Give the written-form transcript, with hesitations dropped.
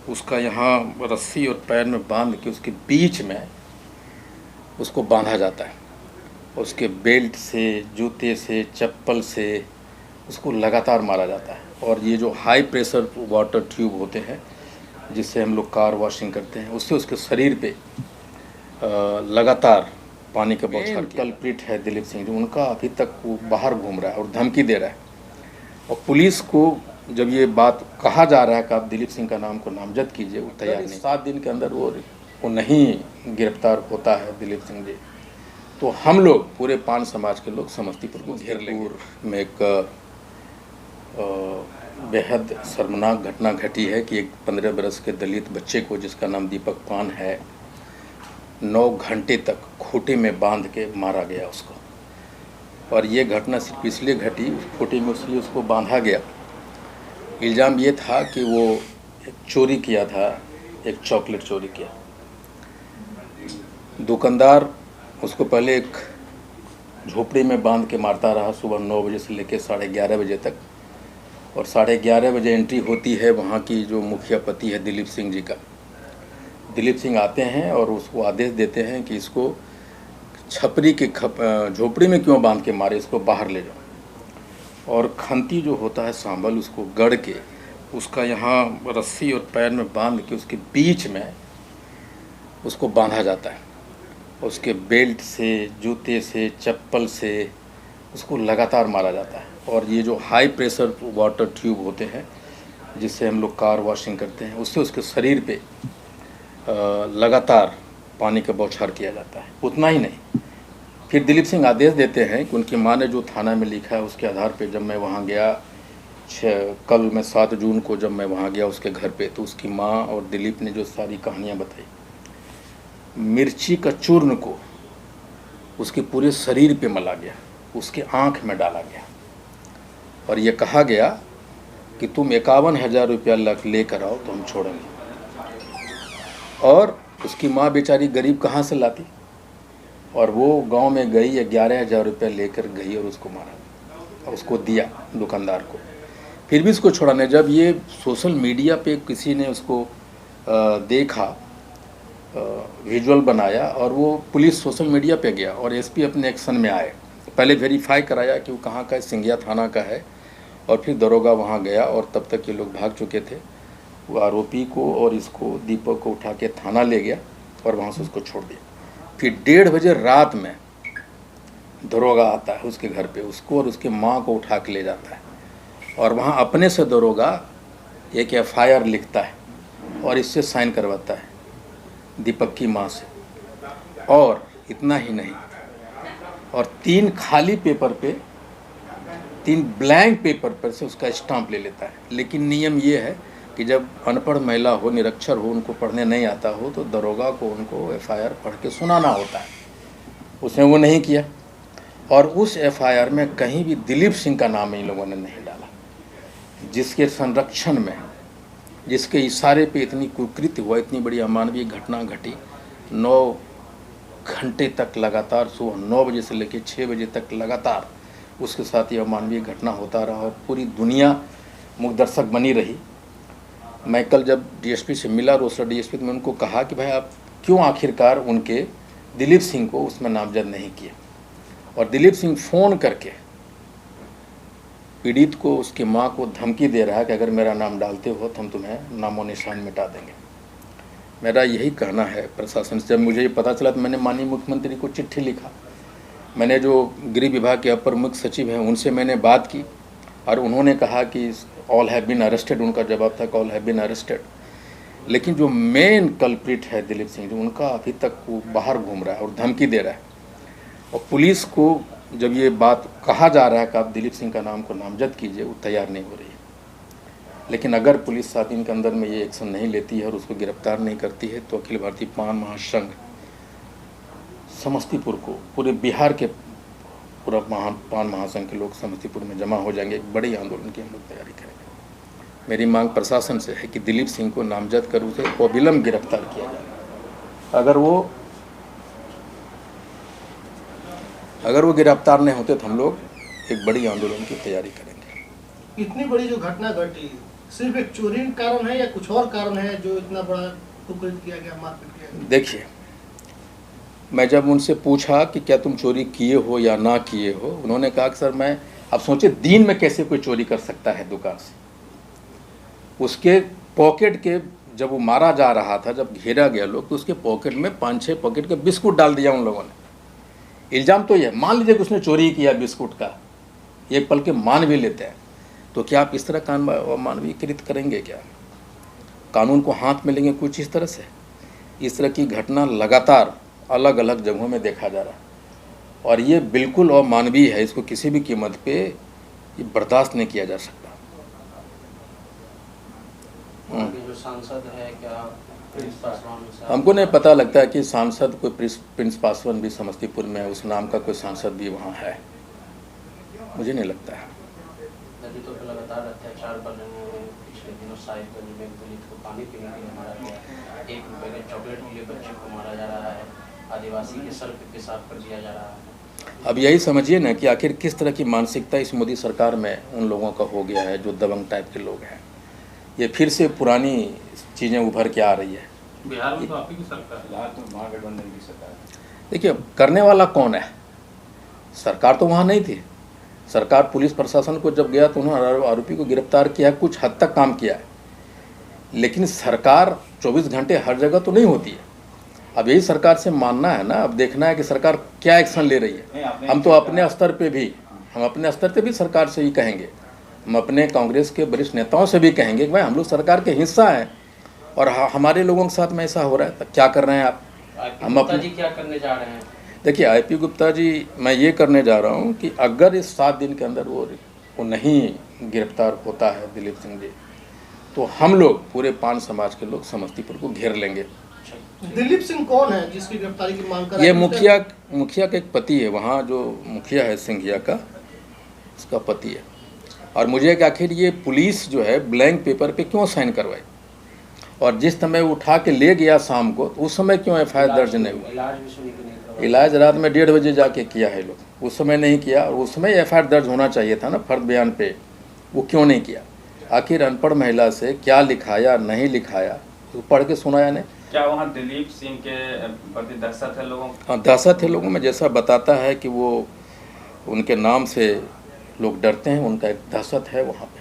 उसका यहाँ रस्सी और पैर में बांध के उसके बीच में उसको बांधा जाता है। उसके बेल्ट से, जूते से, चप्पल से उसको लगातार मारा जाता है। और ये जो हाई प्रेशर वाटर ट्यूब होते हैं जिससे हम लोग कार वॉशिंग करते हैं, उससे उसके शरीर पे लगातार पानी का बौछार। कल्प्रिट है दिलीप सिंह जी, उनका अभी तक वो बाहर घूम रहा है और धमकी दे रहा है। और पुलिस को जब ये बात कहा जा रहा है कि आप दिलीप सिंह का नाम को नामजद कीजिए, वो तैयार नहीं। 7 दिन के अंदर वो नहीं गिरफ्तार होता है दिलीप सिंह जी, तो हम लोग पूरे पान समाज के लोग समस्तीपुर को घेर लेंगे। में एक बेहद शर्मनाक घटना घटी है कि एक 15 बरस के दलित बच्चे को, जिसका नाम दीपक पान है, 9 घंटे तक खूंटे में बांध के मारा गया उसको। और ये घटना सिर्फ इसलिए घटी, खूंटे में इसलिए उसको बांधा गया, इल्ज़ाम ये था कि वो एक चोरी किया था, एक चॉकलेट चोरी किया। दुकानदार उसको पहले एक झोपड़ी में बांध के मारता रहा सुबह 9 बजे से लेकर 11:30 बजे तक। और 11:30 बजे एंट्री होती है वहाँ की जो मुखिया पति है दिलीप सिंह जी का। दिलीप सिंह आते हैं और उसको आदेश देते हैं कि इसको छपरी के झोपड़ी में क्यों बांध के मारे, इसको बाहर ले जाओ। और खंती जो होता है सांबल, उसको गढ़ के उसका यहाँ रस्सी और पैर में बांध के उसके बीच में उसको बांधा जाता है। उसके बेल्ट से, जूते से, चप्पल से उसको लगातार मारा जाता है। और ये जो हाई प्रेशर वाटर ट्यूब होते हैं जिससे हम लोग कार वॉशिंग करते हैं, उससे उसके शरीर पे लगातार पानी का बौछार किया जाता है। उतना ही नहीं, फिर दिलीप सिंह आदेश देते हैं कि उनकी माँ ने जो थाना में लिखा है उसके आधार पे जब मैं वहाँ गया, कल मैं 7 जून को जब मैं वहाँ गया उसके घर पे, तो उसकी माँ और दिलीप ने जो सारी कहानियाँ बताई, मिर्ची का चूर्ण को उसके पूरे शरीर पे मला गया, उसके आँख में डाला गया और ये कहा गया कि तुम 51,000 रुपया लेकर आओ तो हम छोड़ेंगे। और उसकी माँ बेचारी गरीब कहाँ से लाती, और वो गांव में गई, 11,000 रुपया लेकर गई और उसको मारा और उसको दिया दुकानदार को। फिर भी उसको छोड़ा नहीं। जब ये सोशल मीडिया पे किसी ने उसको देखा, विजुअल बनाया, और वो पुलिस सोशल मीडिया पे गया और एसपी अपने एक्शन में आए। पहले वेरीफाई कराया कि वो कहाँ का है, सिंघिया थाना का है, और फिर दरोगा वहाँ गया और तब तक ये लोग भाग चुके थे। वो आरोपी को और इसको दीपक को उठा के थाना ले गया और वहाँ से उसको छोड़ दिया। फिर 1:30 बजे रात में दरोगा आता है उसके घर पे, उसको और उसके माँ को उठा के ले जाता है और वहाँ अपने से दरोगा एक FIR लिखता है और इससे साइन करवाता है दीपक की माँ से। और इतना ही नहीं, और 3 खाली पेपर पे, 3 ब्लैंक पेपर पर से उसका स्टाम्प ले लेता है। लेकिन नियम ये है कि जब अनपढ़ महिला हो, निरक्षर हो, उनको पढ़ने नहीं आता हो, तो दरोगा को उनको FIR पढ़ के सुनाना होता है। उसने वो नहीं किया और उस FIR में कहीं भी दिलीप सिंह का नाम इन लोगों ने नहीं डाला, जिसके संरक्षण में, जिसके इशारे पे इतनी कुकृत्य हुआ, इतनी बड़ी अमानवीय घटना घटी। 9 घंटे तक लगातार, सुबह 9 बजे से लेकर 6 बजे तक लगातार उसके साथ ये अमानवीय घटना होता रहा और पूरी दुनिया मुखदर्शक बनी रही। मैं कल जब DSP से मिला, रोसड़ा DSP, तो मैं उनको कहा कि भाई आप क्यों आखिरकार उनके दिलीप सिंह को उसमें नामजद नहीं किए। और दिलीप सिंह फ़ोन करके पीड़ित को, उसकी माँ को धमकी दे रहा है कि अगर मेरा नाम डालते हो तो हम तुम्हें नामो निशान मिटा देंगे। मेरा यही कहना है प्रशासन से। जब मुझे ये पता चला तो मैंने माननीय मुख्यमंत्री को चिट्ठी लिखा। मैंने जो गृह विभाग के अपर मुख्य सचिव हैं उनसे मैंने बात की और उन्होंने कहा कि ऑल हैव बीन अरेस्टेड। उनका जवाब था कि ऑल हैव बीन अरेस्टेड। लेकिन जो मेन कल्प्रिट है दिलीप सिंह जी, उनका अभी तक वो बाहर घूम रहा है और धमकी दे रहा है। और पुलिस को जब ये बात कहा जा रहा है कि आप दिलीप सिंह का नाम को नामजद कीजिए, वो तैयार नहीं हो रही है। लेकिन अगर पुलिस 7 दिन के अंदर में ये एक्शन नहीं लेती है और उसको गिरफ्तार नहीं करती है, तो अखिल भारतीय पान महासंघ समस्तीपुर को, पूरे बिहार के पूरा पान महासंघ के लोग समस्तीपुर में जमा हो जाएंगे। एक बड़ी आंदोलन की हम लोग तैयारी करेंगे। मेरी मांग प्रशासन से है कि दिलीप सिंह को नामजद कर उसे अविलंब गिरफ्तार किया जाए। अगर वो गिरफ्तार नहीं होते तो हम लोग एक बड़ी आंदोलन की तैयारी करेंगे। इतनी बड़ी जो घटना घटी, सिर्फ एक चोरी का कारण है या कुछ और कारण है जो इतना बड़ा कुकृत किया गया, मारपीट किया गया? देखिए, मैं जब उनसे पूछा कि क्या तुम चोरी किए हो या ना किए हो, उन्होंने कहा कि सर मैं, अब सोचे दिन में कैसे कोई चोरी कर सकता है दुकान से। उसके पॉकेट के, जब वो मारा जा रहा था, जब घेरा गया लोग, तो उसके पॉकेट में 5-6 पॉकेट के बिस्कुट डाल दिया उन लोगों ने। इल्ज़ाम तो ये, मान लीजिए कि उसने चोरी किया बिस्कुट का, एक पल के मान भी लेते हैं, तो क्या आप इस तरह मानवीकृत करेंगे? क्या कानून को हाथ में लेंगे कुछ इस तरह से? इस तरह की घटना लगातार अलग अलग जगहों में देखा जा रहा है और ये बिल्कुल अमानवीय है। इसको किसी भी कीमत पे ये बर्दाश्त नहीं किया जा सकता। जो सांसद है क्या प्रिंस पासवान साहब? हमको नहीं पता, लगता है कि सांसद कोई प्रिंस पासवान भी समस्तीपुर में है, उस नाम का कोई सांसद भी वहाँ है, मुझे नहीं लगता है। नदी तो लगातार अत्याचार कर रहे हैं। पिछले दिनों साहिबगंज में एक दलित को पानी पीने के लिए मारा गया, 1 रुपए के चॉकलेट के लिए बच्चे को मारा जा रहा है, आदिवासी के सर पे पेशाब कर दिया जा रहा है। अब यही समझिए ना कि आखिर किस तरह की मानसिकता इस मोदी सरकार में उन लोगों का हो गया है जो दबंग टाइप के लोग हैं। ये फिर से पुरानी चीज़ें उभर के आ रही है। बिहार में तो आप ही की सरकार है, तो महागठबंधन की सरकार है। देखिए, करने वाला कौन है? सरकार तो वहाँ नहीं थी। सरकार पुलिस प्रशासन को जब गया तो उन्होंने आरोपी को गिरफ्तार किया, कुछ हद तक काम किया है, लेकिन सरकार 24 घंटे हर जगह तो नहीं होती है। अब यही सरकार से मानना है ना, अब देखना है कि सरकार क्या एक्शन ले रही है। हम तो अपने स्तर पे भी सरकार से ही कहेंगे, हम अपने कांग्रेस के वरिष्ठ नेताओं से भी कहेंगे कि भाई हम लोग सरकार के हिस्सा हैं और हमारे लोगों के साथ में ऐसा हो रहा है, तो क्या कर रहे हैं आप? हम अपने जी क्या करने जा रहे हैं? देखिए, आईपी गुप्ता जी, मैं ये करने जा रहा हूँ कि अगर इस 7 दिन के अंदर वो नहीं गिरफ्तार होता है दिलीप सिंह जी, तो हम लोग पूरे पान समाज के लोग समस्तीपुर को घेर लेंगे। दिलीप सिंह कौन है जिसकी गिरफ्तारी की मांग कर? ये मुखिया का एक पति है, वहाँ जो मुखिया है सिंघिया का, उसका पति है। और मुझे कि आखिर ये पुलिस जो है ब्लैंक पेपर पे क्यों साइन करवाई, और जिस समय उठा के ले गया शाम को, तो उस समय क्यों एफआईआर दर्ज नहीं हुआ? इलाज रात में 1:30 बजे जाके किया है लोग, उस समय नहीं किया, और उस समय एफआईआर दर्ज होना चाहिए था ना फर्द बयान पे, वो क्यों नहीं किया? आखिर अनपढ़ महिला से क्या लिखाया नहीं लिखाया, तो पढ़ के सुनाया नहीं। क्या वहाँ दिलीप सिंह के प्रति दहशत है लोगों को? हाँ, दहशत है लोगों में, जैसा बताता है कि वो उनके नाम से लोग डरते हैं, उनका एक दहशत है वहाँ पे।